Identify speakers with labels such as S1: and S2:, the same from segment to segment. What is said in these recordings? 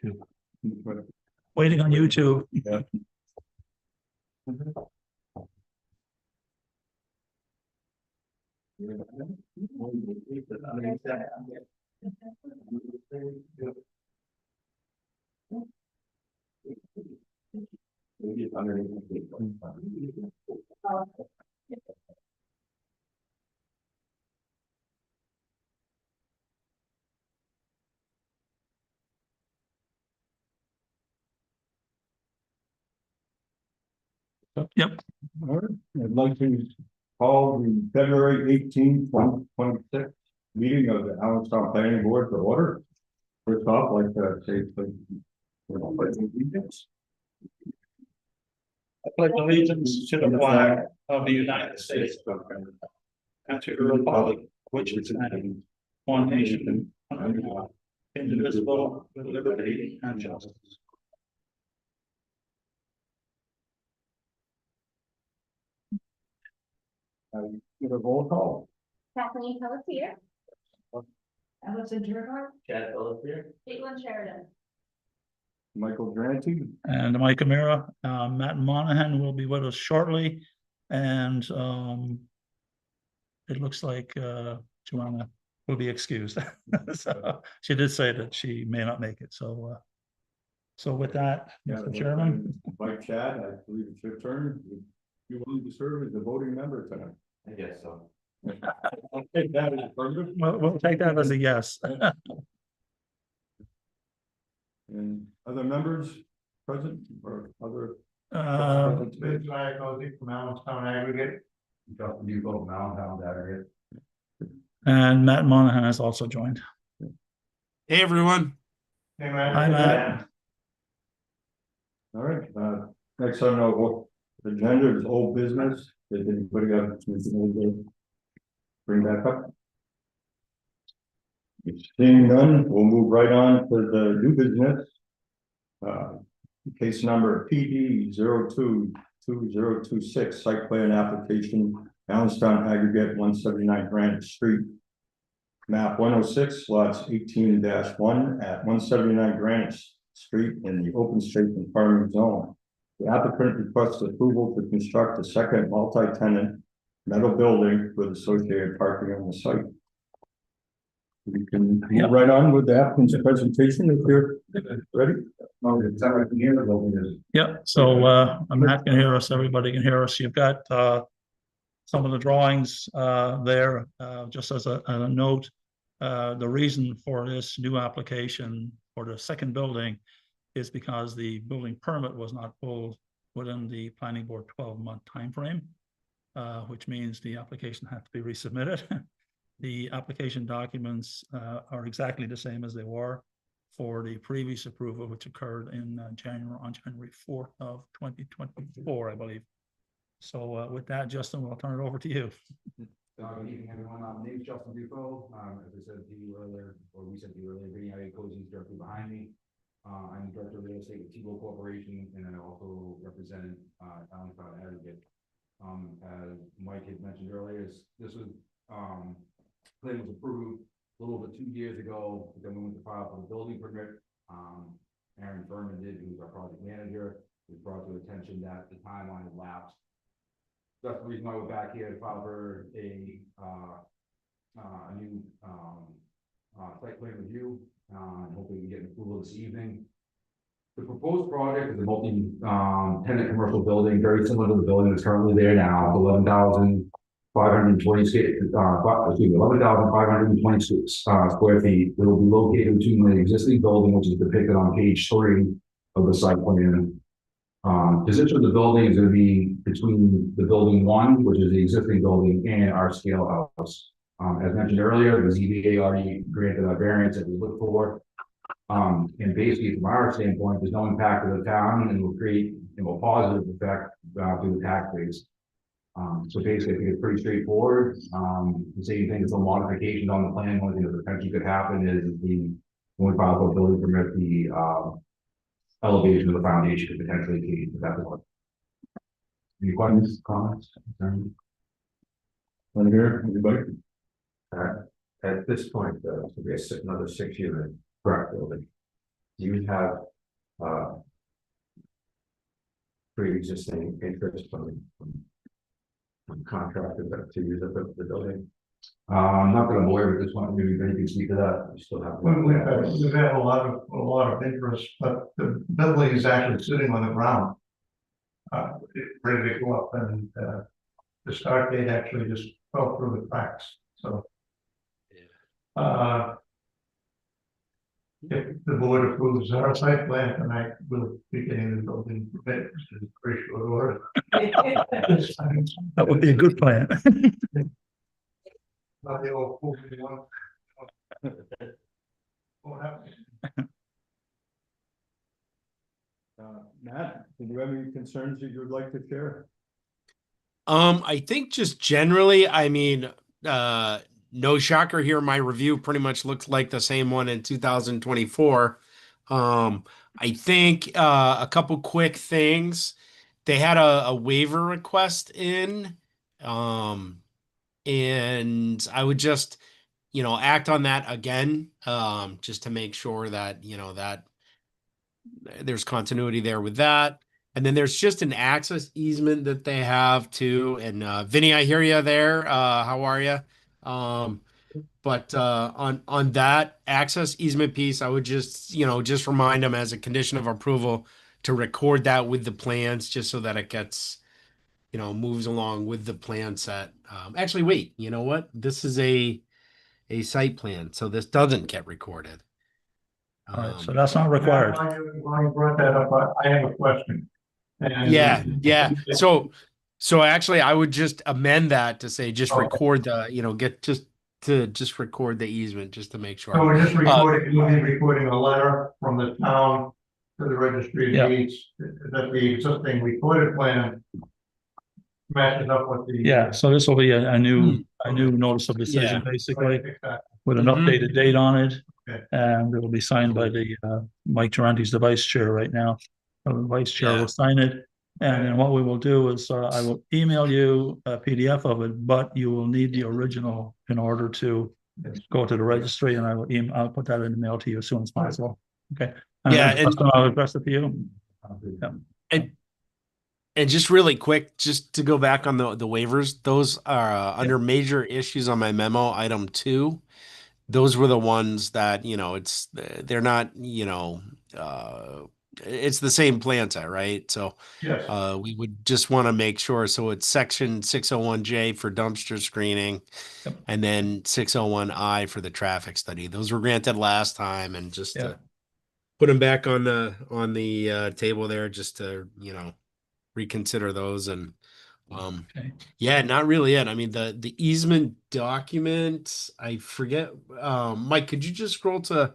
S1: YouTube. Waiting on YouTube.
S2: Yeah.
S1: Yep.
S2: All right, I'd like to call the February 18th, 2026 meeting of the Allenstown Planning Board to order. First off, I'd like to say,
S1: I pledge allegiance to the flag of the United States and to the republic which is one nation under God, indivisible, with liberty and justice.
S2: Give a roll call.
S3: Kathleen Pelletier. Allison Gerhart.
S4: Chad Phillips here.
S3: Caitlin Sheridan.
S2: Michael Granty.
S1: And Mike Amira, Matt Monahan will be with us shortly. And it looks like Joanna will be excused. So she did say that she may not make it. So with that, Mr. Chairman.
S2: Mike Chad, I believe it's your turn. You willing to serve as a voting member tonight?
S4: I guess so.
S2: I'll take that as affirmative.
S1: We'll take that as a yes.
S2: And other members present or other?
S4: Vince Iacozzi from Allenstown Aggregate. Justin Duco from Allenstown Aggregate.
S1: And Matt Monahan has also joined.
S5: Hey, everyone.
S4: Hey, Matt.
S1: Hi, Matt.
S2: All right, next on our agenda is old business. Did anybody have to bring back up? Seeing none, we'll move right on to the new business. Case number PD 022026, site plan application, Allenstown Aggregate 179 Granite Street. Map 106, lots 18-1 at 179 Granite Street in the open space and farming zone. The applicant requests approval to construct a second multi-tenant metal building with associated parking on the site. We can move right on with the applicant's presentation if you're ready.
S1: Yep, so Matt can hear us, everybody can hear us. You've got some of the drawings there, just as a note. The reason for this new application for the second building is because the building permit was not pulled within the planning board 12-month timeframe, which means the application had to be resubmitted. The application documents are exactly the same as they were for the previous approval, which occurred in January 4th of 2024, I believe. So with that, Justin, we'll turn it over to you.
S4: Good evening, everyone. My name is Justin Duco. As I said to you earlier, or we said to you earlier, Vinny Iacozzi is directly behind me. I'm the director of real estate with T-Bow Corporation, and I also represent Allenstown Aggregate. As Mike had mentioned earlier, this was plan was approved a little over 2 years ago. But then we went to file for the building permit. Aaron Berman did, who's our project manager, was brought to attention that the timeline had lapsed. That's the reason why we're back here to file for a new site plan review. Hopefully we can get approval this evening. The proposed project is a multi-tenant commercial building, very similar to the building that's currently there now, 11,526 square feet. It will be located between the existing building, which is depicted on page 3 of the site plan. Position of the building is going to be between the building 1, which is the existing building, and our scale house. As mentioned earlier, the ZBA already granted a variance that we look for. And basically, from our standpoint, there's no impact to the town, and will create a positive effect to the tax base. So basically, I think it's pretty straightforward. The same thing as a modification on the plan. One thing that potentially could happen is when we file for a building permit, the elevation of the foundation could potentially change. But that's what. Any questions, comments, concerns?
S2: Want to hear anybody?
S4: At this point, it's going to be another 6 unit correct building. do you have, pre-existing interest from contractors to use the building? Not that I'm aware of this one, maybe you can speak to that, we still have.
S6: We've had a lot of interest, but the building is actually sitting on the ground. Ready to go up, and the start date actually just fell through the cracks, so. If the board approves our site plan tonight, we'll be getting the building permit in pretty short order.
S1: That would be a good plan.
S6: Not the old 41. Won't happen.
S2: Matt, do you have any concerns that you would like to share?
S5: I think just generally, I mean, no shocker here. My review pretty much looks like the same one in 2024. I think a couple quick things. They had a waiver request in, and I would just, act on that again, just to make sure that, that there's continuity there with that. And then there's just an access easement that they have too. And Vinny, I hear you there. How are you? But on that access easement piece, I would just, just remind them as a condition of approval to record that with the plans, just so that it gets, moves along with the plan set. Actually, wait, you know what? This is a site plan, so this doesn't get recorded.
S1: All right, so that's not required.
S6: While you brought that up, I have a question. And
S5: Yeah. So actually, I would just amend that to say just record the, just record the easement just to make sure.
S6: So we're just recording, we'll be recording a letter from the town to the registry
S1: Yeah.
S6: of deeds that the existing recorded plan matches up with the.
S1: Yeah, so this will be a new notice of decision, basically, with an updated date on it.
S6: Okay.
S1: And it will be signed by the Mike Taranti's the vice chair right now. The vice chair will sign it. And then what we will do is I will email you a PDF of it, but you will need the original in order to go to the registry, and I'll put that in the mail to you as soon as possible. Okay. I'll address it to you. Yeah.
S5: And just really quick, just to go back on the waivers, those are under major issues on my memo, item 2. Those were the ones that, they're not, it's the same plan set, right? So
S6: Yes.
S5: we would just want to make sure. So it's section 601J for dumpster screening, and then 601I for the traffic study. Those were granted last time, and just to put them back on the table there, just to, reconsider those. And not really it. I mean, the easement document, I forget. Mike, could you just scroll to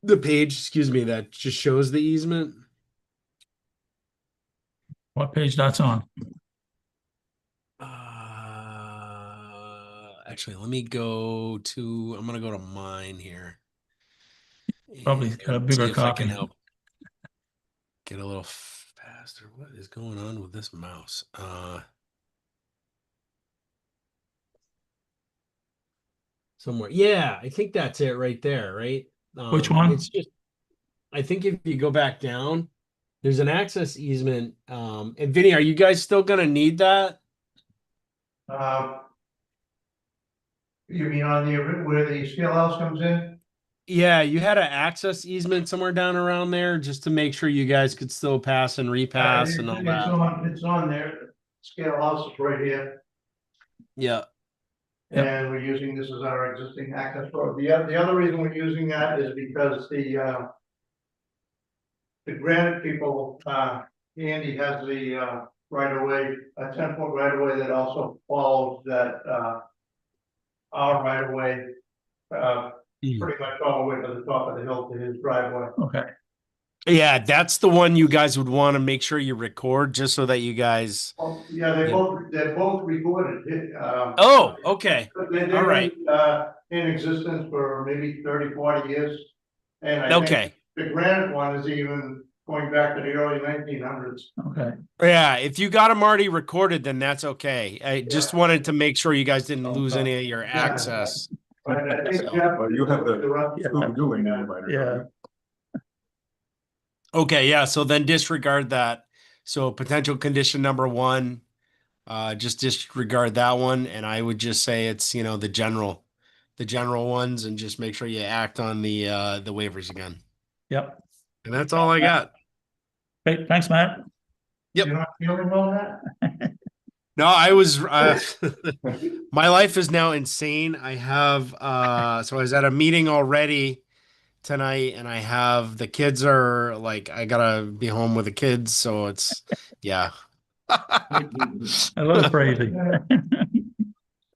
S5: the page, that just shows the easement?
S1: What page that's on?
S5: Actually, let me go to, I'm gonna go to mine here.
S1: Probably
S5: And
S1: got a bigger
S5: see if I
S1: copy.
S5: can help get a little faster. What is going on with this mouse? Somewhere. Yeah, I think that's it right there, right?
S1: Which one?
S5: It's just, I think if you go back down, there's an access easement. And Vinny, are you guys still gonna need that?
S6: You mean on the, where the scale house comes in?
S5: Yeah, you had an access easement somewhere down around there just to make sure you guys could still pass and repass and all that.
S6: It's on there. Scale house is right here.
S5: Yeah.
S6: And we're using this as our existing access road. The other reason we're using that is because the granite people, Andy has the right of way, a 10-foot right of way that also follows that our right of way, pretty much all the way to the top of the hill to his driveway.
S1: Okay.
S5: Yeah, that's the one you guys would want to make sure you record, just so that you guys.
S6: Oh, yeah, they're both recorded.
S5: Oh, okay.
S6: They've
S5: All right.
S6: been in existence for maybe 30-40 years. And I think
S5: Okay.
S6: the granite one is even going back to the early 1900s.
S1: Okay.
S5: Yeah, if you got them already recorded, then that's okay. I just wanted to make sure you guys didn't lose any of your access.
S6: But I think Jeff,
S2: Well, you have the
S6: the
S2: doing that,
S1: Yeah.
S5: Okay, yeah, so then disregard that. So potential condition number one, just disregard that one, and I would just say it's, the general ones, and just make sure you act on the waivers again.
S1: Yep.
S5: And that's all I got.
S1: Great, thanks, Matt.
S5: Yep.
S6: You're not feeling well that?
S5: No, I was my life is now insane. I have so I was at a meeting already tonight, and I have the kids are like, I gotta be home with the kids, so it's yeah.
S1: A little crazy.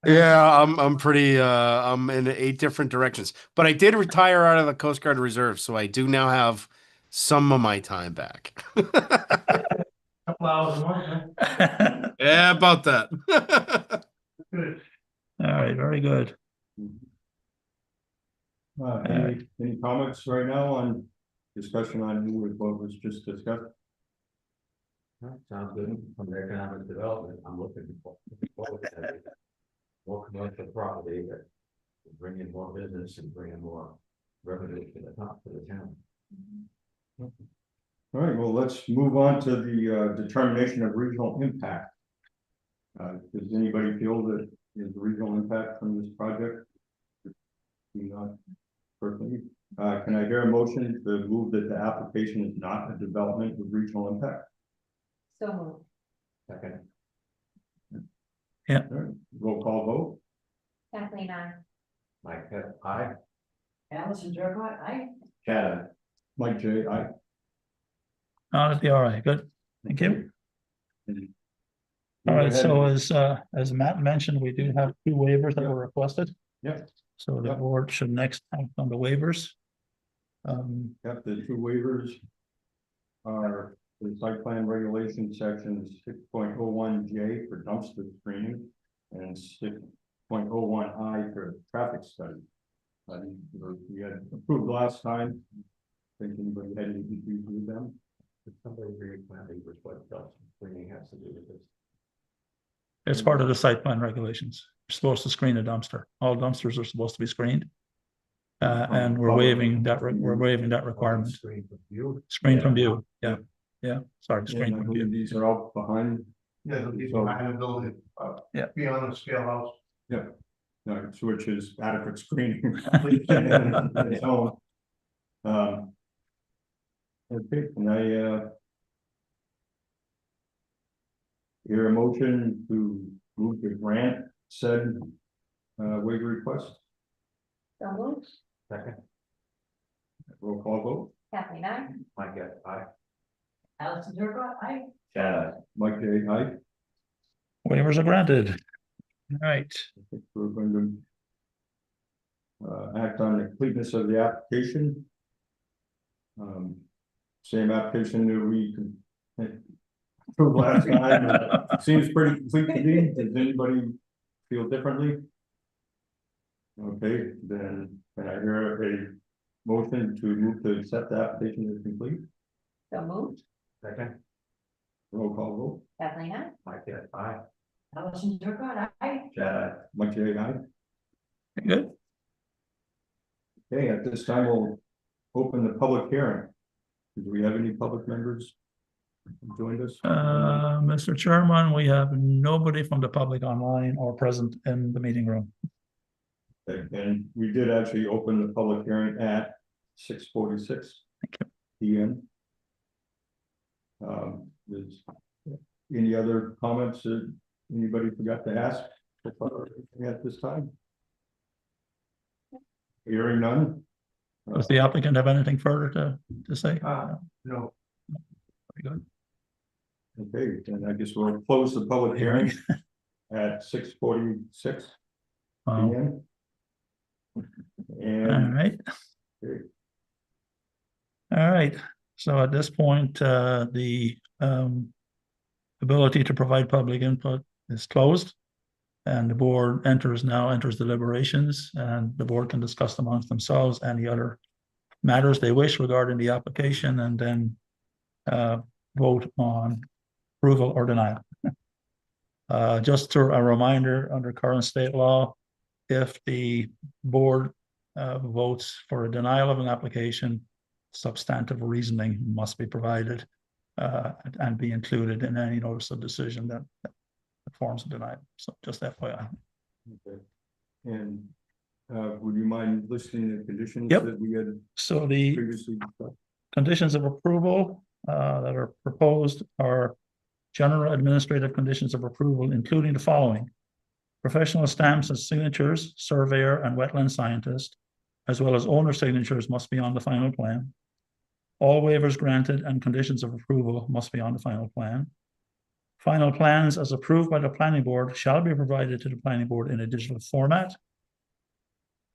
S5: Yeah, I'm pretty I'm in 8 different directions. But I did retire out of the Coast Guard Reserve, so I do now have some of my time back.
S6: Couple hours a month, huh?
S5: Yeah, about that.
S6: Good.
S1: All right, very good.
S2: Any comments right now on discussion on what was just discussed?
S4: Sounds good. From the economic development, I'm looking forward to that. More commercial property that will bring in more business and bring in more revenue to the top of the town.
S2: All right, well, let's move on to the determination of regional impact. Does anybody feel that there's regional impact from this project? Do not personally. Can I hear a motion to move that the application is not a development with regional impact?
S3: So moved.
S4: Second.
S2: All right, roll call vote.
S3: Kathleen, I.
S4: Mike, aye.
S3: Allison Turcott, I.
S2: Chad. Mike J, aye.
S1: That'd be all right, good, thank you. All right, so as Matt mentioned, we do have 2 waivers that were requested.
S2: Yep.
S1: So the
S2: Yep.
S1: board should next act on the waivers.
S2: Yep, the 2 waivers are the site plan regulation section 6.01J for dumpster screening and 6.01I for traffic study. We had approved last time. Think anybody had any issues with them?
S4: Somebody agree with what dumpster cleaning has to do with this.
S1: It's part of the site plan regulations. You're supposed to screen a dumpster. All dumpsters are supposed to be screened. And we're waiving that requirement.
S4: Screen from view.
S1: Screen from view, yeah, sorry,
S2: And
S1: screen
S2: I
S1: from
S2: believe
S1: view.
S2: these are out behind.
S6: Yeah, the people
S2: So-
S6: behind the building,
S1: Yeah.
S6: beyond the scale house.
S2: No, which is adequate screening. on its own. Okay, can I hear a motion to move the grant said waiver request?
S3: So moved.
S4: Second.
S2: Roll call vote.
S3: Kathleen, I.
S4: Mike, aye.
S3: Allison Turcott, I.
S2: Chad. Mike J, aye.
S1: Waivers are granted. All right,
S2: I think we're going to act on the completeness of the application. Same application that we approved last time. Seems pretty complete to me. Does anybody feel differently? Okay, then can I hear a motion to move to accept the application as complete?
S3: So moved.
S4: Second.
S2: Roll call vote.
S3: Kathleen, I.
S4: Mike, aye.
S3: Allison Turcott, I.
S2: Chad. Mike J, aye.
S1: good.
S2: Okay, at this time, we'll open the public hearing. Do we have any public members who joined us?
S1: Mr. Chairman, we have nobody from the public online or present in the meeting room.
S2: Okay, and we did actually open the public hearing at 6:46 PM. There's any other comments that anybody forgot to ask at this time? Hearing none.
S1: Does the applicant have anything further to say?
S6: No,
S1: Very good.
S2: Okay, then I guess we'll close the public hearing at 6:46
S1: Wow.
S2: PM.
S1: All
S2: And
S1: right.
S2: okay.
S1: All right, so at this point, the ability to provide public input is closed. And the board enters deliberations, and the board can discuss amongst themselves any other matters they wish regarding the application, and then vote on approval or denial. Just a reminder, under current state law, if the board votes for a denial of an application, substantive reasoning must be provided and be included in any notice of decision that forms a denial. So just FYI.
S2: Okay. And would you mind listing the conditions
S1: Yep.
S2: that we had
S1: So the
S2: previously discussed?
S1: conditions of approval that are proposed are general administrative conditions of approval, including the following: professional stamps and signatures, surveyor and wetland scientist, as well as owner signatures must be on the final plan. All waivers granted and conditions of approval must be on the final plan. Final plans as approved by the planning board shall be provided to the planning board in a digital format.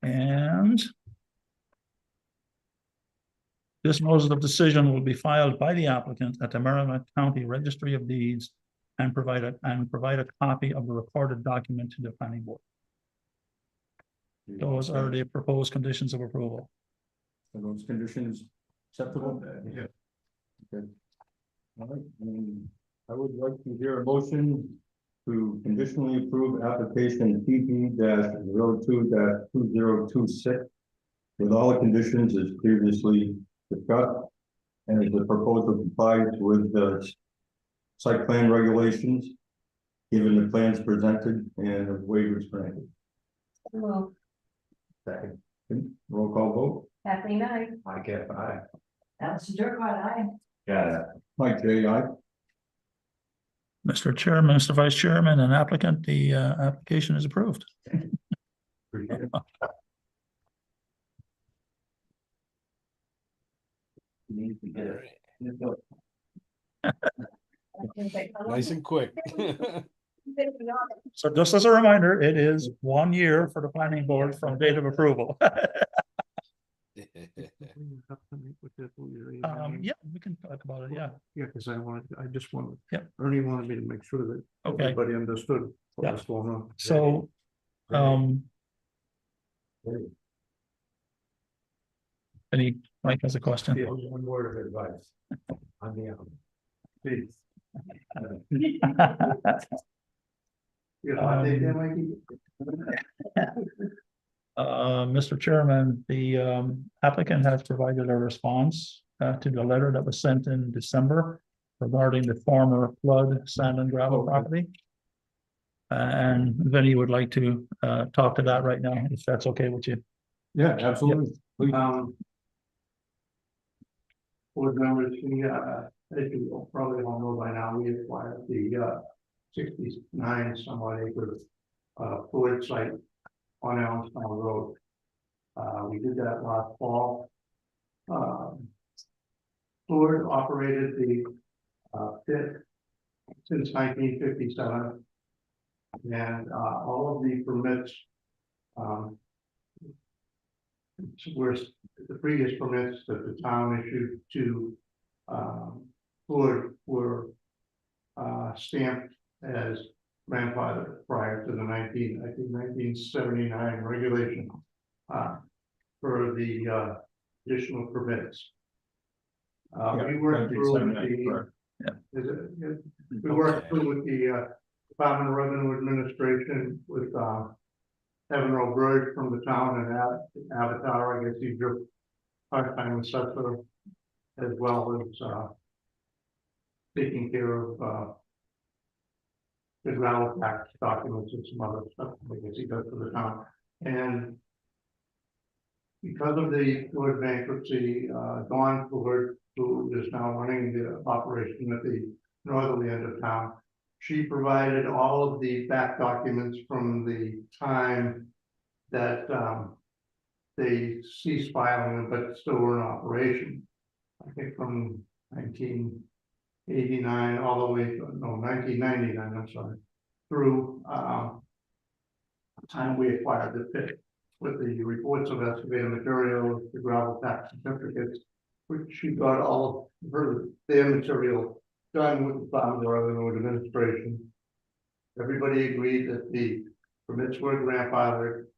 S1: And this notice of decision will be filed by the applicant at the Merrimack County Registry of Deeds and provide a copy of the recorded document to the planning board. Those are the proposed conditions of approval.
S2: Are those conditions acceptable?
S6: Yeah.
S2: Okay. All right, and I would like to hear a motion to conditionally approve application PB-02-2026 with all the conditions as previously discussed, and as the proposal complies with the site plan regulations, given the plans presented and the waivers granted.
S3: So moved.
S2: Second. Roll call vote.
S3: Kathleen, I.
S2: I get aye.
S3: Allison Turcott, I.
S2: Got it. Mike J. Aye.
S1: Mr. Chairman, Mr. Vice Chairman, and applicant, the application is approved.
S5: Nice and quick.
S1: So just as a reminder, it is 1 year for the planning board from date of approval. Yeah, we can talk about it, yeah.
S6: Yeah, because I just wanted.
S1: Yep.
S6: Ernie wanted me to make sure that
S1: Okay.
S6: everybody understood what
S1: Yeah.
S6: was going on.
S1: So, any, Mike has a question?
S6: Yeah.
S4: One word of advice. On the
S6: Please. You know, I think that might be.
S1: Mr. Chairman, the applicant has provided a response to the letter that was sent in December regarding the former flood sand and gravel property. And Vinnie would like to talk to that right now, if that's okay with you.
S2: Yeah, absolutely.
S6: Board members, as you probably all know by now, we acquired the 69 somewhat acre fluid site on Allenstown Road. We did that last fall. Fluid operated the pit since 1957. And all of the permits were the previous permits that the town issued to Fluid were stamped as grandfather prior to the 1979 regulation for the additional permits. We worked through with the, we worked through with the Department of Revenue Administration with Evan O'Bridge from the town and Avatar, I guess he's your part-time assessor, as well as taking care of the gravel tax documents and some other stuff, I guess he does for the town. And because of the Fluid bankruptcy, Dawn Fluid, who is now running the operation at the northerly end of town, she provided all of the back documents from the time that they ceased filing, but still were in operation. I think from 1989 all the way, no, 1999, I'm sorry, through the time we acquired the pit, with the reports of excavated materials, the gravel tax certificates, which she got all of their material done with the Department of Revenue Administration. Everybody agreed that the permits were grandfathered,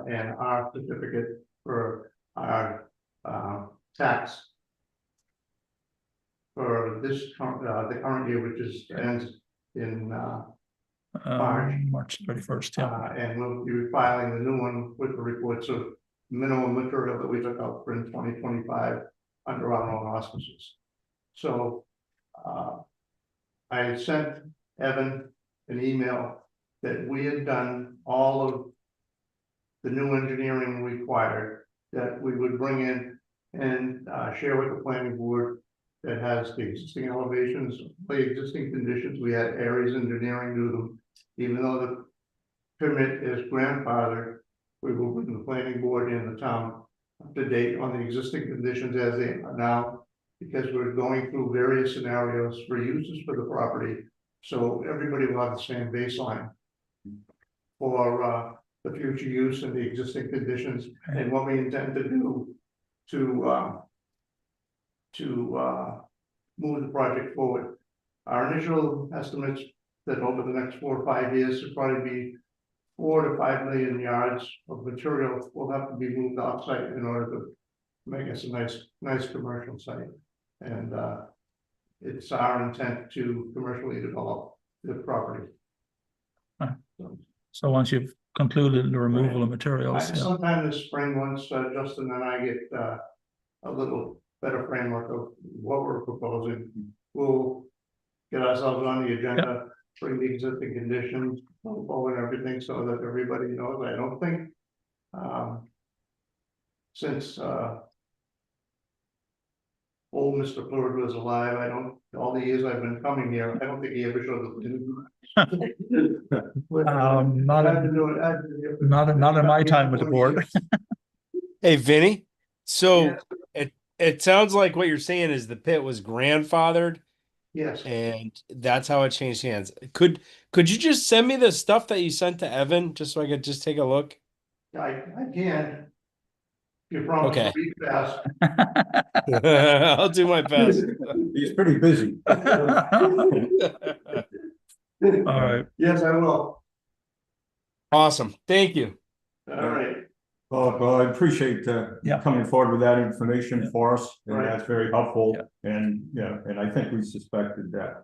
S6: and our certificate for our tax for this the current year, which is ends in
S1: March 31st, yeah.
S6: and we'll be filing the new one with the reports of minimum material that we took out for in 2025 under our own auspices. So, I sent Evan an email that we had done all of the new engineering required, that we would bring in and share with the planning board that has the existing elevations, the existing conditions. We had Aries Engineering do them, even though the permit is grandfathered. We will bring the planning board and the town up to date on the existing conditions as they are now, because we're going through various scenarios for uses for the property. So everybody will have the same baseline for the future use and the existing conditions, and what we intend to do to move the project forward. Our initial estimates that over the next 4 or 5 years will probably be 4 to 5 million yards of material will have to be moved off-site in order to make us a nice commercial site. And it's our intent to commercially develop the property.
S1: Right.
S6: So,
S1: So once you've concluded the removal of materials, yeah,
S6: sometime this spring, once Justin and I get a little better framework of what we're proposing, we'll get ourselves on the agenda, bring the existing conditions, forward and everything, so that everybody knows. I don't think since old Mr. Plurd was alive, all the years I've been coming here, I don't think he ever showed the.
S1: not in my time with the board.
S5: Hey, Vinny. So
S6: Yes.
S5: it sounds like what you're saying is the pit was grandfathered
S6: Yes,
S5: and that's how it changed hands. Could you just send me the stuff that you sent to Evan just so I could just take a look?
S6: I can. You promise
S5: Okay.
S6: to be fast.
S5: I'll do my best.
S2: He's pretty busy.
S1: All right,
S6: Yes, I will.
S5: Awesome. Thank you.
S6: All right.
S2: Well, I appreciate
S1: Yeah.
S2: coming forward with that information for us, and
S6: Right.
S2: that's very helpful. And, and I think we suspected that.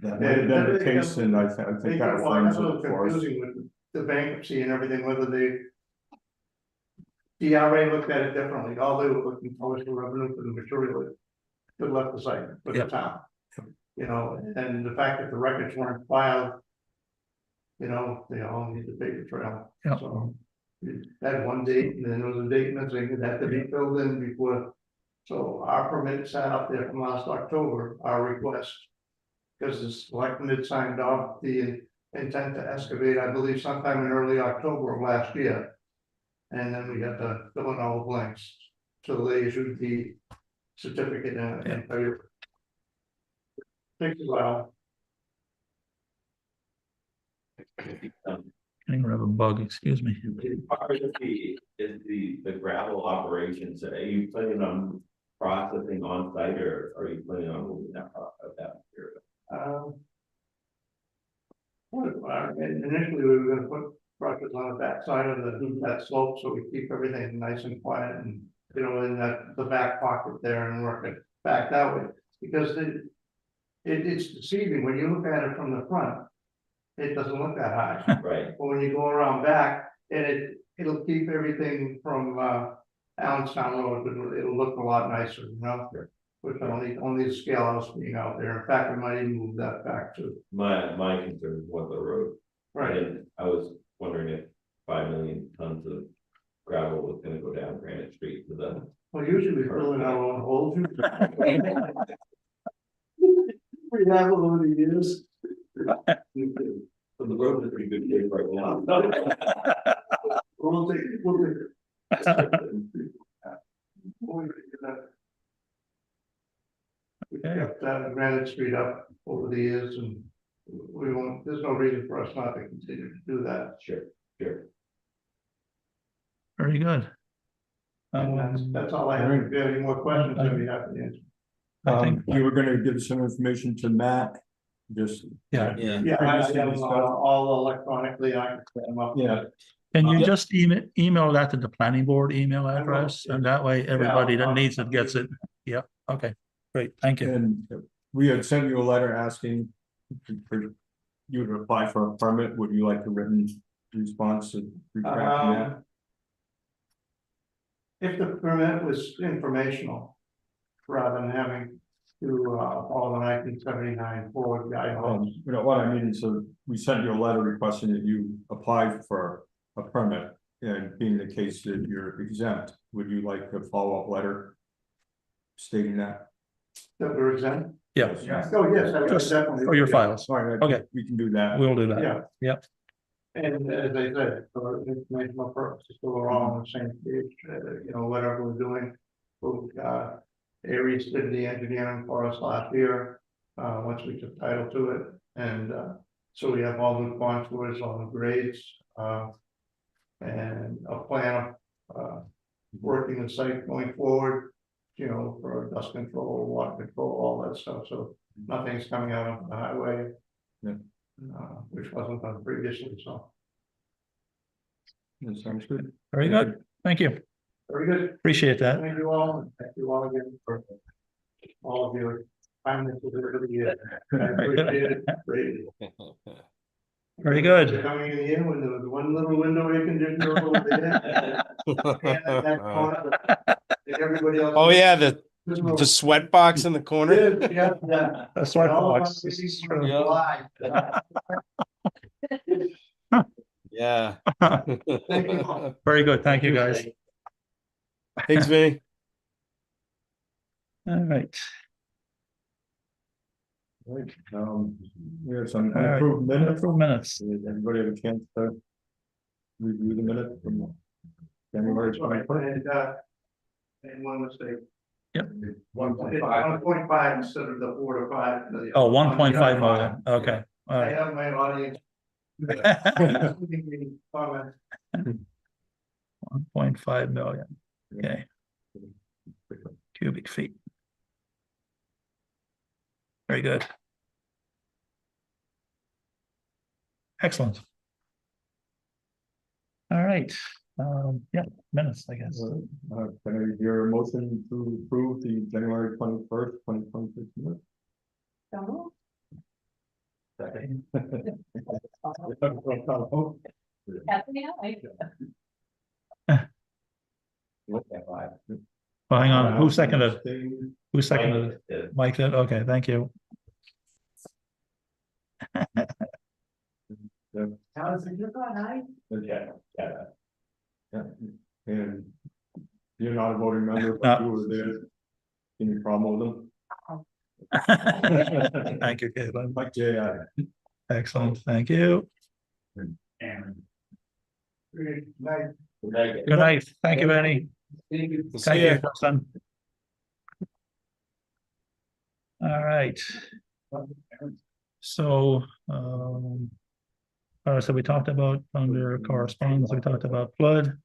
S2: That might have been the case, and I think that frames it for us.
S6: Confusing with the bankruptcy and everything, whether they. DRA looked at it differently. All they were looking for was the revenue for the material that left the site for the
S1: Yep.
S6: town. You know, and the fact that the records weren't filed. You know, they all need the paper trail.
S1: Yep.
S6: So. We had one date, and then there was a date missing that had to be filled in before. So our permit sat up there from last October, our request. Because the selectmen had signed off the intent to excavate, I believe sometime in early October of last year. And then we had to fill in all the blanks, so they issued the certificate and favor. Takes a while.
S1: getting rid of a bug, excuse me.
S7: Part of the gravel operations, are you planning on processing on site or are you planning on moving that material?
S6: Initially, we were gonna put brushes on the back side of that slope, so we keep everything nice and quiet and, you know, in the back pocket there and work it back that way. Because it's deceiving, when you look at it from the front, it doesn't look that high.
S7: Right,
S6: But when you go around back, and it'll keep everything from Allenstown Road, but it'll look a lot nicer, you know? With only the scale house being out there. In fact, we might even move that back too.
S7: my concern is what the road.
S6: Right.
S7: And I was wondering if 5 million tons of gravel was gonna go down Granite Street to the.
S6: Well, usually we fill in our own holes. We have over the years.
S7: So the road is in pretty good shape right now.
S6: We'll take it. We kept Granite Street up over the years and we won't, there's no reason for us not to continue to do that.
S7: Sure.
S1: Very good.
S6: And that's all I have. If you have any more questions, I'd be happy to answer.
S1: I think,
S2: You were gonna give some information to Matt, just.
S1: yeah,
S6: Yeah, I have them all electronically, I can set them up.
S2: Yeah.
S1: can you
S5: Yeah.
S1: just email that to the planning board email address, and that way everybody that needs it gets it? Yeah, okay, great, thank you.
S2: And we had sent you a letter asking for you to apply for a permit. Would you like a written response to retract that?
S6: if the permit was informational, rather than having to, follow the 1979 forward guidelines.
S2: You know, what I mean is, so we sent you a letter requesting that you apply for a permit. And being the case that you're exempt, would you like a follow-up letter stating that?
S6: That we're exempt?
S1: Yeah,
S6: Oh, yes, I would
S1: Just
S6: definitely.
S1: for your
S6: yeah.
S1: files.
S2: Sorry,
S1: Okay.
S2: we can do that.
S1: We'll do that.
S6: Yeah.
S1: Yep.
S6: And as I said, for informational purposes, so we're all on the same page, you know, whatever we're doing. Aries did the engineering for us last year, once we took title to it, and, so we have all the contours on the grades, and a plan of, working the site going forward, you know, for dust control, water control, all that stuff, so nothing's coming out of the highway.
S2: Yeah.
S6: Which wasn't done previously, so,
S2: That sounds good.
S1: Very good. Thank you.
S6: very good.
S1: Appreciate that.
S6: Thank you all, and thank you all again for all of your kindness over the years. I appreciate it greatly.
S1: Very good.
S6: Coming in here when there was one little window air conditioner over there. And that corner, and everybody else.
S5: Oh, yeah, the sweat box in the corner.
S6: Yeah, yeah.
S1: That's right.
S6: All of
S1: Fox.
S6: us,
S1: This is
S6: we
S1: true.
S6: fly.
S5: Yeah.
S6: Thank you all.
S1: Very good. Thank you, guys.
S5: Thanks, Vinny.
S1: All right.
S2: Right, we have some
S1: All right.
S2: approved minutes.
S1: Approved minutes.
S2: Did everybody have a chance to review the minute from January 21st?
S6: And one mistake.
S1: Yep.
S6: 1.5 instead of the 4 to 5.
S1: Oh, 1.5 million. Okay. All
S6: I
S1: right.
S6: have my audience. Comment.
S1: 1.5 million. Okay. Cubic feet. Very good. Excellent. All right. Yeah, minutes, I guess.
S2: Can I hear a motion to approve the January 21st, 2026 minutes?
S3: So,
S2: Second.
S3: Kathleen, I-
S1: Well, hang on. Who seconded? Who seconded? it? Mike did. Okay, thank you.
S3: Allison, you're going, aye?
S2: Yeah. And you're not a voting member, but
S1: No.
S2: you were there. Any problem with
S1: Thank you, Caitlin.
S2: Mike J.
S1: Excellent. Thank you.
S6: Good night.
S1: Good night. Thank you, Annie.
S5: We'll see
S1: Thank
S5: ya.
S1: you, Justin. All right. So, so we talked about under correspondence, we talked about flood.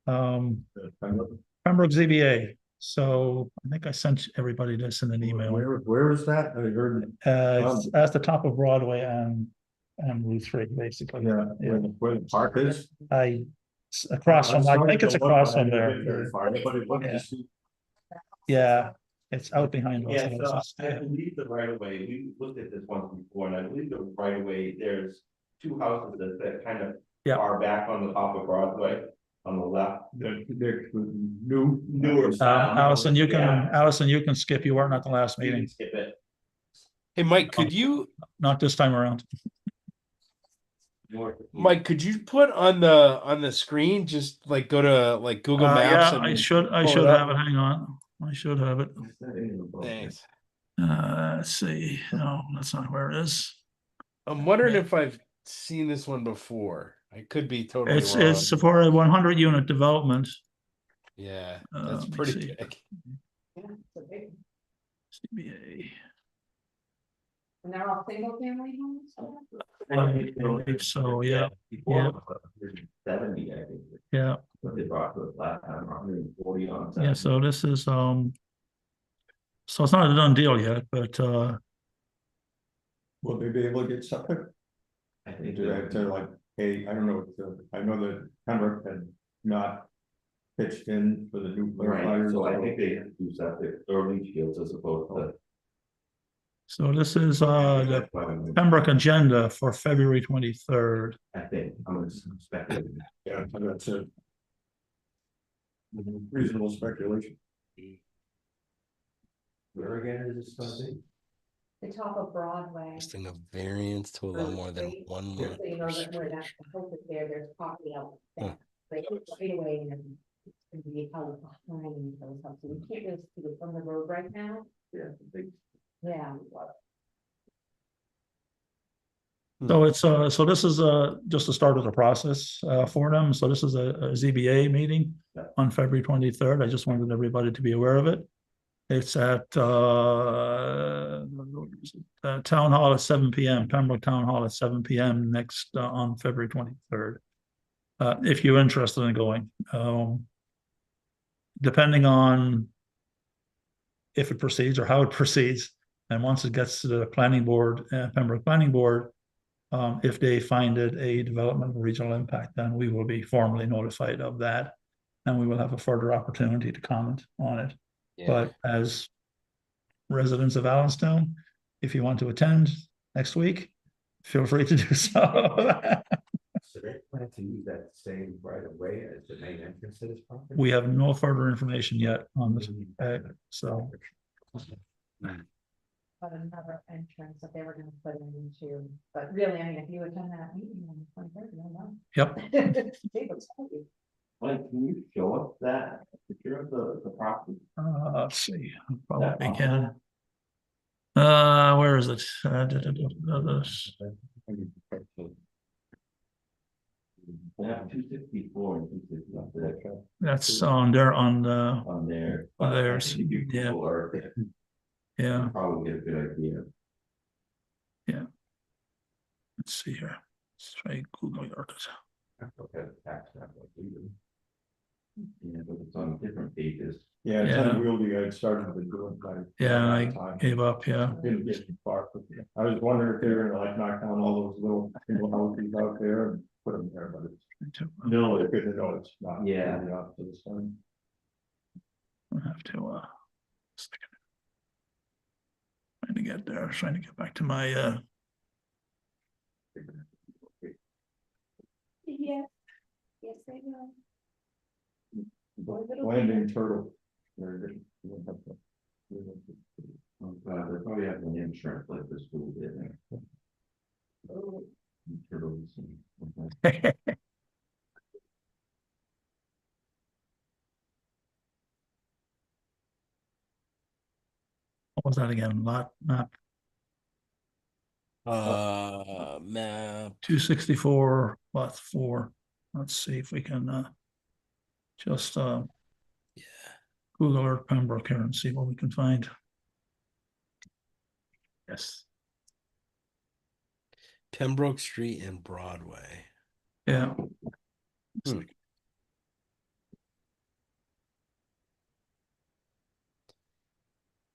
S1: Pembroke ZBA. So I think I sent everybody this in an email.
S2: Where is that? I heard.
S1: It's at the top of Broadway and Route 3, basically.
S2: Yeah, where the park is.
S1: It's across from, I think it's across from there.
S2: But it wasn't
S1: Yeah.
S2: just-
S1: Yeah, it's out behind those
S7: Yeah, so
S1: houses.
S7: I believe the right of way, we looked at this once before, and I believe the right of way, there's two houses that kind of
S1: Yeah.
S7: are back on the top of Broadway on the left.
S2: They're newer.
S1: Allison, you can skip. You weren't at the last
S7: You can
S1: meeting,
S7: skip it.
S5: Hey, Mike, could you
S1: not this time around.
S5: Mike, could you put on the screen, just like go to like Google Maps?
S1: Yeah,
S5: and
S1: I should
S5: pull it up?
S1: have it. Hang on. I should have it.
S5: Thanks.
S1: Let's see. No, that's not where it is.
S5: I'm wondering if I've seen this one before. I could be totally
S1: It's
S5: wrong.
S1: for a 100 unit development.
S5: Yeah,
S1: let
S5: that's
S1: me
S5: pretty
S1: see.
S5: big.
S3: Yeah, so big.
S1: CBA.
S3: And they're all single family homes?
S1: I believe so, yeah, Yeah.
S7: 70, I think.
S1: yeah,
S7: What they brought to us last time, 140 on.
S1: yeah. So this is so it's not a done deal yet, but
S2: Will they be able to get septic?
S7: I think.
S2: Do they have to like, hey, I don't know, I know that Pembroke had not pitched in for the new
S7: Right,
S2: clarifiers.
S7: so I think they have to do septic or leach fields as opposed to.
S1: so this is the
S7: That's why I'm-
S1: Pembroke agenda for February 23rd.
S7: I think, I'm expecting.
S2: Yeah, that's it. Reasonable speculation.
S7: Where again is this gonna be?
S3: The top of Broadway.
S5: Listing a variance to allow more than one more.
S3: So you know that where that, I hope that there's property out there. Like it's straight away and it's gonna be held behind those houses. We can't really see it from the road right now.
S7: Yeah, big.
S3: Yeah.
S1: So it's, so this is, just the start of the process, for them. So this is a ZBA meeting
S7: Yeah.
S1: on February 23rd. I just wanted everybody to be aware of it. It's at, Town Hall at 7 PM, Pembroke Town Hall at 7 PM next, on February 23rd. If you're interested in going, depending on if it proceeds or how it proceeds, and once it gets to the planning board, Pembroke Planning Board, if they find it a development of regional impact, then we will be formally notified of that. And we will have a further opportunity to comment on it. But as residents of Allenstown, if you want to attend next week, feel free to do so.
S7: So they plan to use that same right of way as the main entrance to this property?
S1: We have no further information yet on this, so.
S3: But another entrance that they were gonna put into, but really, I mean, if you attend that meeting on the 23rd, you'll know.
S1: Yep.
S3: They will tell you.
S7: Mike, can you show us that picture of the property?
S1: Let's see, probably
S7: That-
S1: can. Where is it? This-
S7: Yeah, 264 and 260
S1: That's on there on the,
S7: on there.
S1: Oh, there's-
S7: I think you
S1: yeah.
S7: people are-
S1: yeah,
S7: Probably get a good idea.
S1: let's see here. Let's try Google Earth.
S7: Okay, tax map like we do. Yeah, but it's on different pages.
S2: Yeah, it's
S1: Yeah.
S2: unwieldy. I started to do it, but.
S1: Yeah, I gave up, yeah.
S2: Didn't get too far. I was wondering if they were gonna like knock down all those little single houses out there and put them there, but it's,
S7: No,
S2: it's good to know it's not.
S7: Yeah.
S2: really out to the sun.
S1: I'll have to, second. Trying to get there, trying to get back to my,
S3: Yes, yes, they will.
S2: Landing turtle. Very good. You don't have to-
S7: oh God, they probably have an insurance like the school did there.
S3: Oh,
S7: Turtles and-
S1: what was that again? Lot map
S5: Map.
S1: 264, lot 4. Let's see if we can, just,
S5: Yeah.
S1: Google Earth Pembroke here and see what we can find. Yes,
S5: Pembroke Street and Broadway.
S1: yeah.
S5: Hmm.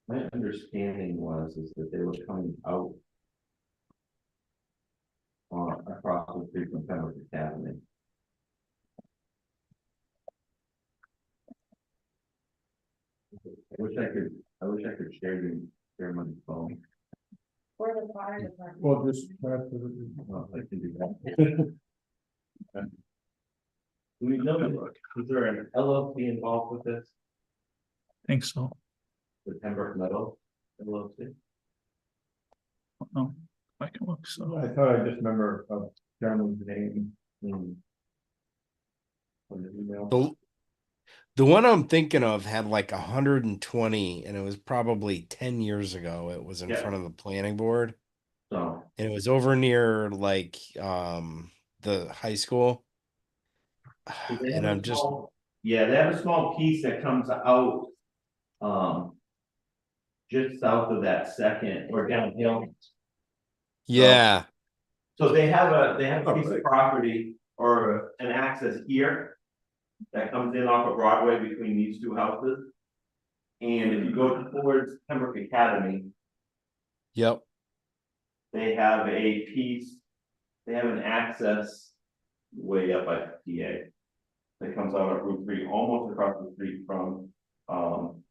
S7: My understanding is that they were coming out. Across the street from Pembroke Academy. I wish I could share my phone.
S3: or the fire department.
S2: Well, just.
S7: Well, I can do that. Do we know, is there an LLC involved with this,
S1: Think so.
S7: the Pembroke Meadows LLC?
S1: No, I can look, so.
S2: I thought I just remember a gentleman's name. On the email.
S5: The one I'm thinking of had like 120, and it was probably 10 years ago. It was in
S7: Yeah.
S5: front of the planning board,
S7: So,
S5: and it was over near like the high school. And I'm just
S7: yeah, they have a small piece that comes out. Just south of that second or downhill.
S5: yeah.
S7: So they have a piece
S2: Oh,
S7: of property or an access here. That comes in off of Broadway between these two houses. And if you go towards Pembroke Academy,
S5: Yep.
S7: they have a piece. They have an access way up at PA. That comes out of Route 3, almost across the street from,
S2: So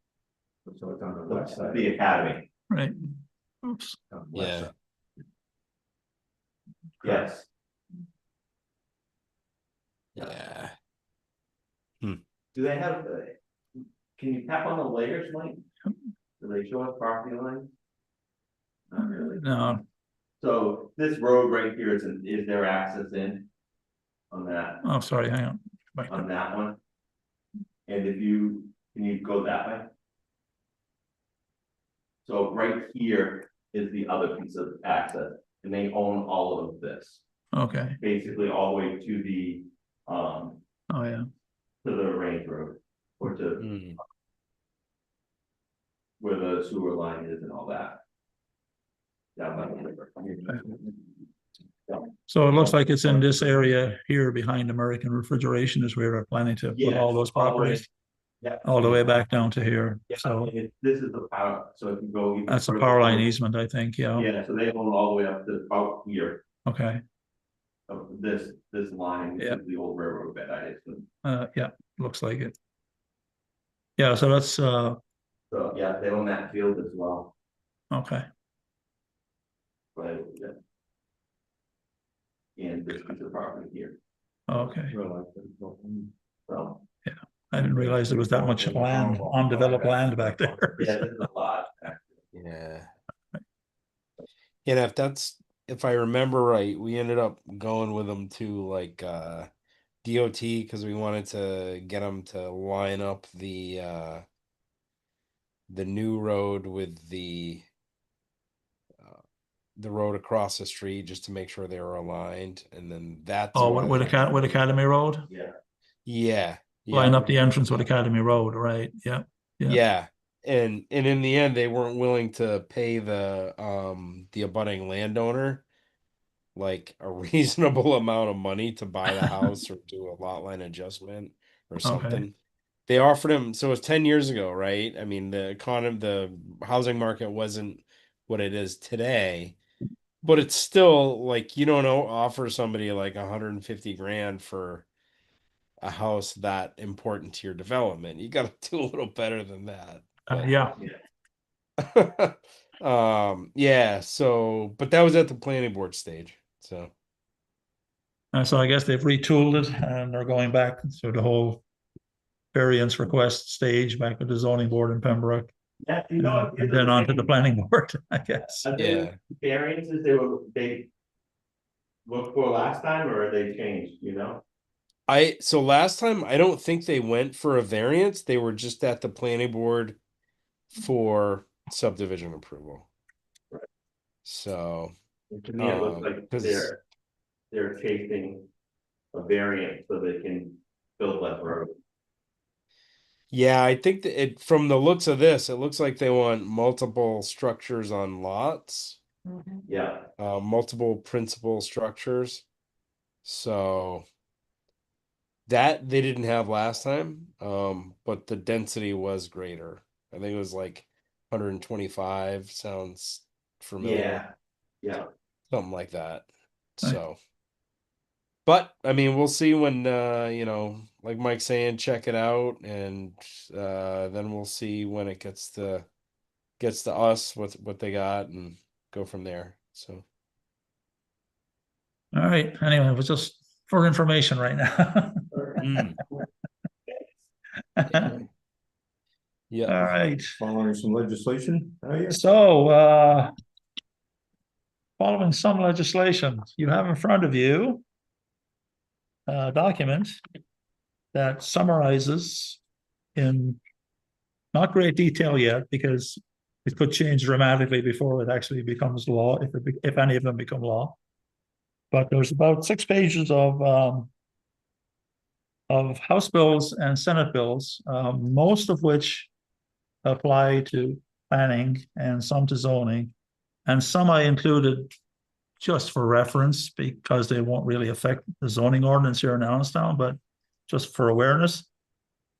S2: it's on the west side.
S7: the academy.
S1: Right. Oops.
S2: On the west
S5: Yeah.
S2: side.
S7: Yes,
S5: Yeah.
S7: Do they have, can you tap on the layers, Mike? Do they show us property lines? Not really.
S1: No,
S7: So this road right here is there access in? On
S1: oh, sorry, hang on.
S7: that one? And if you, can you go that way? So right here is the other piece of access, and they own all of this,
S1: Okay,
S7: basically all the way to the,
S1: oh, yeah,
S7: to the range road. Or to
S5: Hmm.
S7: where the sewer line is and all that. Down by the river.
S1: so it looks like it's in this area here behind American Refrigeration is where they're planning to put all
S7: Yes,
S1: those
S7: all the way-
S1: properties,
S7: Yeah.
S1: all the way back down to here,
S7: Yeah,
S1: so
S7: this is the power, so if you go. even
S1: that's a
S7: further
S1: power line
S7: forward-
S1: easement, I think, yeah,
S7: Yeah, so they own all the way up to about here,
S1: okay,
S7: of this line, which
S1: Yeah.
S7: is the old railroad bed, I assume.
S1: yeah, looks like it. Yeah, so that's,
S7: So, yeah, they own that field as well,
S1: okay,
S7: but, yeah. And this piece of property here,
S1: okay,
S7: so,
S1: I didn't realize there was that much land, undeveloped land back there.
S7: yeah, there's a lot.
S5: Yeah. And if I remember right, we ended up going with them to like DOT because we wanted to get them to line up the new road with the road across the street just to make sure they were aligned, and then that's
S1: Oh,
S5: why
S1: with
S5: they-
S1: with Academy Road,
S7: Yeah,
S1: line
S5: yeah,
S1: up the entrance with Academy Road, right, yeah, yeah.
S5: yeah. And in the end, they weren't willing to pay the abutting landowner like a reasonable amount of money to buy the house or do a lot line adjustment or something. They offered him, so it was 10 years ago, right? I mean, the housing market wasn't what it is today, but it's still like you don't know, offer somebody like 150 grand for a house that important to your development. You got to do a little better than that.
S1: Yeah,
S5: Yeah, so but that was at the planning board stage. So
S1: so I guess they've retooled it and they're going back to the whole variance request stage back with the zoning board in Pembroke,
S7: yeah, you know.
S1: and then on to the planning board, I guess.
S7: Are
S5: Yeah.
S7: they variances they looked for last time, or are they changed, you know?
S5: so last time I don't think they went for a variance. They were just at the planning board for subdivision approval.
S7: Right.
S5: So
S7: To me, it looks like
S5: 'cause-
S7: they're chasing a variance so they can build that road.
S5: yeah, I think that it from the looks of this, it looks like they want multiple structures on lots,
S7: Yeah,
S5: multiple principal structures. So that they didn't have last time, but the density was greater. I think it was like 125. Sounds familiar.
S7: yeah.
S5: Something like that.
S1: Right.
S5: So, but I mean, we'll see when like Mike's saying, check it out, and then we'll see when it gets to us what they got and go from there. So
S1: All right, anyway, it was just for information right now.
S5: mm, yeah.
S1: All right,
S2: Following some legislation,
S1: so following some legislation, you have in front of you a document that summarizes in not great detail yet, because it could change dramatically before it actually becomes law, if any of them become law. But there's about 6 pages of House bills and Senate bills, most of which apply to planning and some to zoning. And some I included just for reference because they won't really affect the zoning ordinance here in Allenstown, but just for awareness.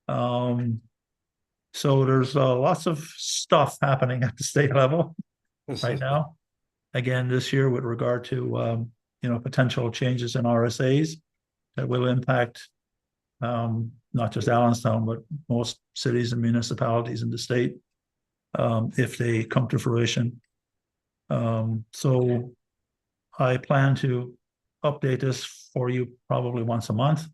S1: So there's lots of stuff happening at the state level right now. Again, this year with regard to potential changes in RSAs that will impact not just Allenstown, but most cities and municipalities in the state if they come to fruition. So I plan to update this for you probably once a month.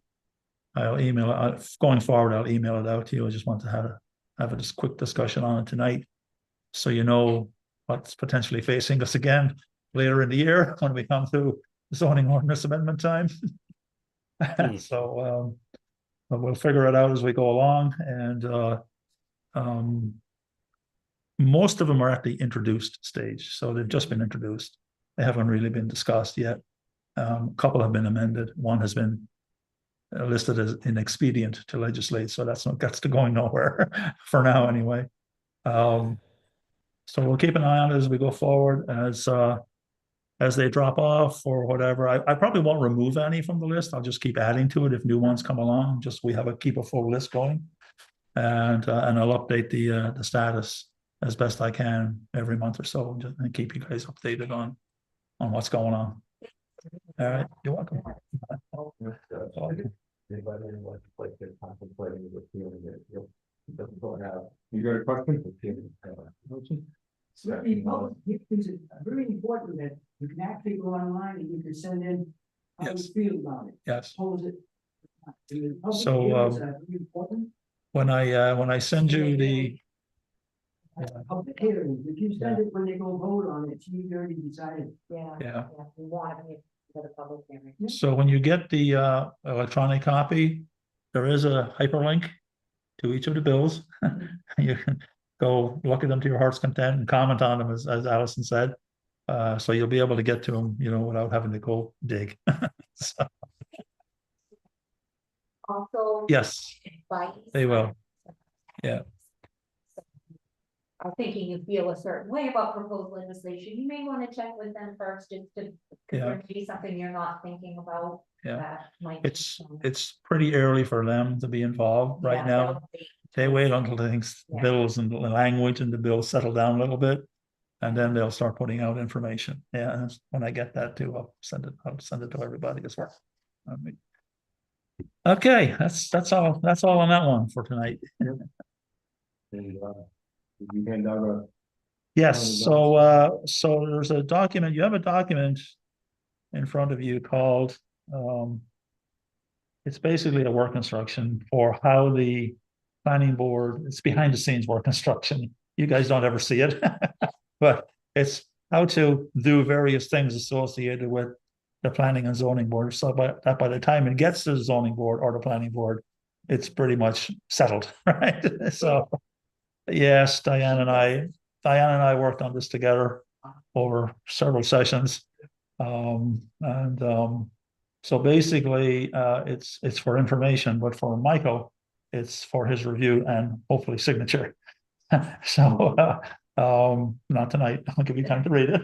S1: I'll email it, going forward, I'll email it out to you. I just want to have a just quick discussion on it tonight. So you know what's potentially facing us again later in the year when we come to zoning ordinance amendment time. So, but we'll figure it out as we go along, and most of them are at the introduced stage, so they've just been introduced. They haven't really been discussed yet. A couple have been amended. One has been listed as inexpedient to legislate, so that's going nowhere for now anyway. So we'll keep an eye on it as we go forward, as they drop off or whatever. I probably won't remove any from the list. I'll just keep adding to it if new ones come along. Just keep a full list going, and I'll update the status as best I can every month or so, and keep you guys updated on what's going on. All right, you're welcome.
S4: Anybody like they're contemplating repealing it? Don't have.
S2: You got a question?
S8: Certainly, it's very important that you can actually go online and you can send in how you
S1: Yes.
S8: feel about it.
S1: Yes.
S8: Oppose it.
S1: So,
S8: Very important.
S1: When I send you the
S8: Public hearings, if you send it when they go vote on it, you already decided.
S1: Yeah.
S3: We want it for the public hearing.
S1: So when you get the electronic copy, there is a hyperlink to each of the bills. You can go look at them to your heart's content and comment on them, as Allison said. So you'll be able to get to them, without having to go dig. So,
S3: Also.
S1: yes,
S3: By.
S1: they will. Yeah.
S3: Are thinking you feel a certain way about proposed legislation, you may want to check with them first, just to, because there may be something you're not thinking about.
S1: Yeah.
S3: That might.
S1: It's pretty early for them to be involved right now. They wait until things,
S3: Yeah.
S1: bills and the language and the bills settle down a little bit. And then they'll start putting out information. Yeah, and when I get that too, I'll send it to everybody as well. Okay, that's all on that one for tonight.
S2: And, you hand out a,
S1: Yes, so there's a document, you have a document in front of you called, it's basically a work instruction for how the planning board, it's behind the scenes work instruction. You guys don't ever see it, but it's how to do various things associated with the planning and zoning board. So by the time it gets to the zoning board or the planning board, it's pretty much settled, right? So, yes, Diane and I worked on this together over several sessions. So basically, it's for information, but for Michael, it's for his review and hopefully signature. So, not tonight. I'll give you time to read it.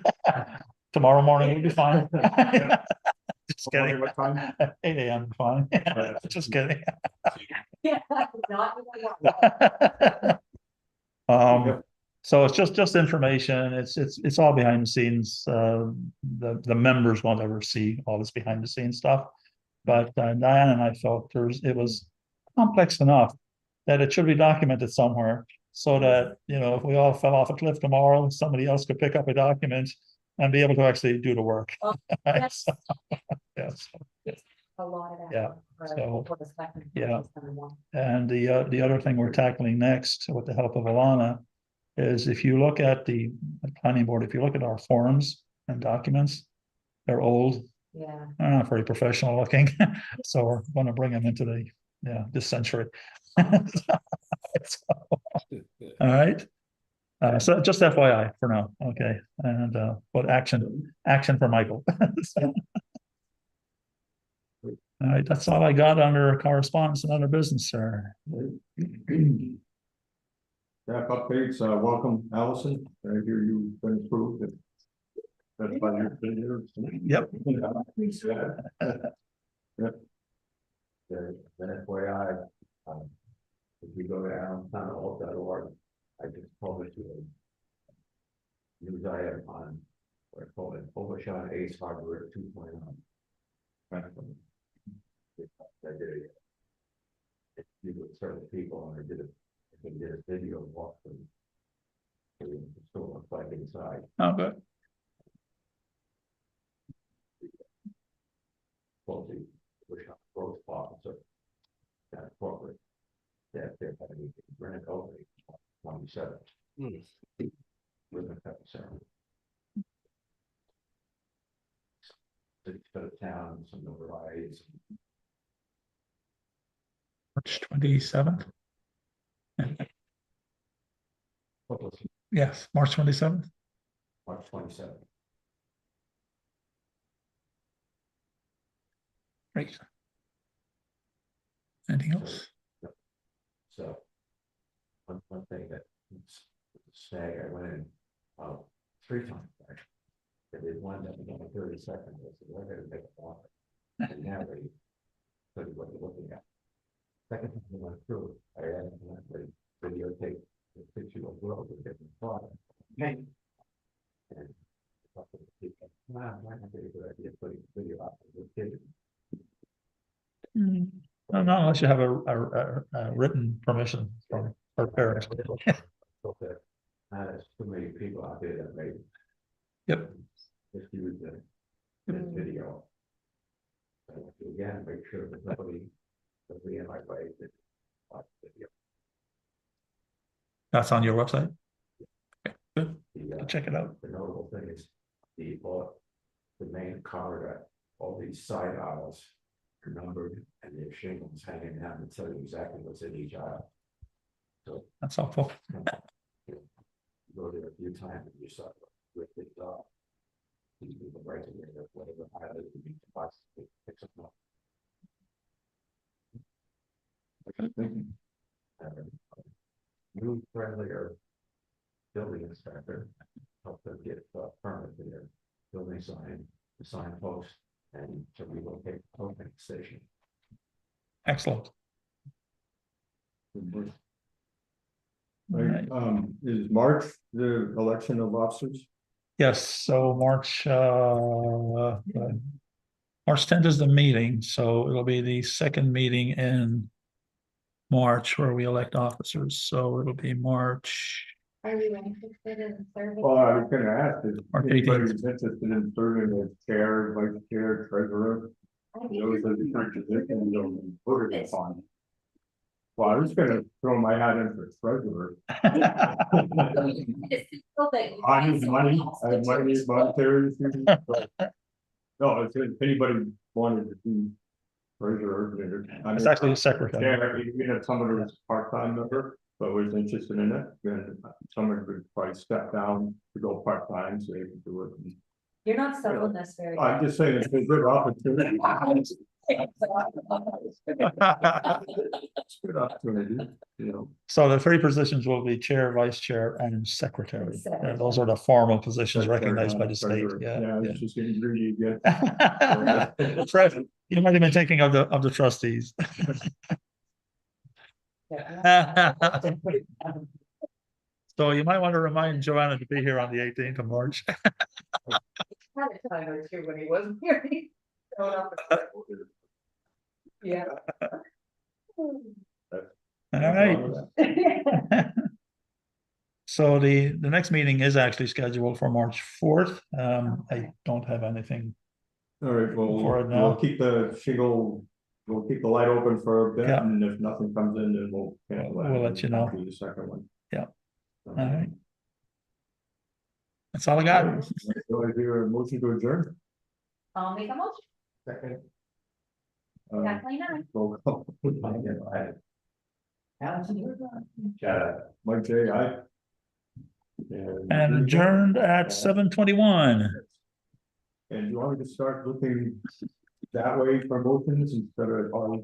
S1: Tomorrow morning will be fine. Just kidding.
S2: what time?
S1: 8 a.m. fine. Just kidding.
S3: Yeah, not.
S1: So it's just information. It's all behind the scenes. The members won't ever see all this behind the scenes stuff. But Diane and I felt it was complex enough that it should be documented somewhere, so that, if we all fell off a cliff tomorrow, somebody else could pick up a document and be able to actually do the work.
S3: Yes.
S1: Yes.
S3: A lot of that.
S1: Yeah, so,
S3: For the second.
S1: yeah. And the other thing we're tackling next, with the help of Alana, is if you look at the planning board, if you look at our forms and documents, they're old,
S3: Yeah.
S1: not very professional looking. So we're going to bring them into this century. So, all right. So just FYI for now. Okay. And but action for Michael. All right, that's all I got under correspondence and other business, sir.
S2: Staff updates, welcome Allison, I hear you've been approved. That's by your figure.
S1: Yep.
S2: Yep.
S4: Then FYI, if you go to allentownhall.org, I just published a news item on, what I call it, Overshot Ace Hardware 2.0. I did it. With certain people, and I did a video walkthrough. So it still looks like inside.
S1: Oh, good.
S4: Well, the growth officer. corporate. That they're having granted over 27. With the 57. City for the town, some overrides.
S1: March 27th.
S4: What was it?
S1: Yes, March 27th.
S4: March 27th.
S1: Great. Anything else?
S4: So. One thing that say I went in 3 times. Actually. I did one that began 30 seconds. I said, we're going to make it longer. And now they tell you what you're looking at. Second time I went through, I added the videotape the picture of the world with different products. Okay. And might not be a good idea putting video out for the kids.
S1: No, unless you have a written permission from her parents.
S4: There's too many people out there that may
S1: Yep.
S4: just use this video. So again, make sure that nobody that we in my way that watch the video.
S1: That's on your website. Okay, good.
S4: The,
S1: Check it out.
S4: the notable thing is the main corridor, all these side aisles are numbered and their shingles hanging down and tell you exactly what's in each aisle. So
S1: That's helpful.
S4: you go there a few times and you saw with it these people right in there, whatever aisle you need to buy, pick something up. New friendlier building inspector help them get a permit for their building sign, the signpost, and to relocate the pumping station.
S1: Excellent.
S2: Right, is March the election of officers?
S1: Yes, so March 10th is the meeting, so it'll be the second meeting in March where we elect officers, so it'll be March.
S3: Are you interested in serving?
S2: Well, I was gonna ask, is
S1: March
S2: anybody
S1: 18th.
S2: who's interested in serving as chair, vice chair, treasurer? Those are the different positions you'll be voted upon. Well, I was gonna throw my hat in for treasurer. I need money, I have money, monetary issues, but. No, if anybody wanted to be treasurer.
S1: It's actually a secretary.
S2: Yeah, you know, someone who was a part-time member, but was interested in it, then someone would probably step down to go part-time, so they can do it.
S3: You're not selling this very.
S2: I'm just saying, it's a good opportunity. It's a good opportunity, you know.
S1: So the 3 positions will be chair, vice chair, and secretary. And those are the formal positions recognized by the state.
S2: Yeah,
S1: Yeah.
S2: it's just getting greedy again.
S1: Fred, you might have been thinking of the trustees. So you might want to remind Joanna to be here on the 18th of March.
S3: Had a time or two when he wasn't here. Showed up. Yeah.
S1: All right. So the next meeting is actually scheduled for March 4th. I don't have anything.
S2: All right, well,
S1: For it now.
S2: we'll keep the shingle, we'll keep the light open for a bit,
S1: Yeah.
S2: and if nothing comes in, then we'll.
S1: We'll let you know.
S2: Do the second one.
S1: Yeah.
S2: So,
S1: All right. That's all I got.
S2: Do I hear a motion to adjourn?
S3: I'll make a motion.
S2: Second.
S3: Kathleen, aye.
S2: Roll call.
S8: Allison, you're done.
S2: Mike J, aye.
S1: And adjourned at 7:21.
S2: And you want me to start looking that way for motions instead of all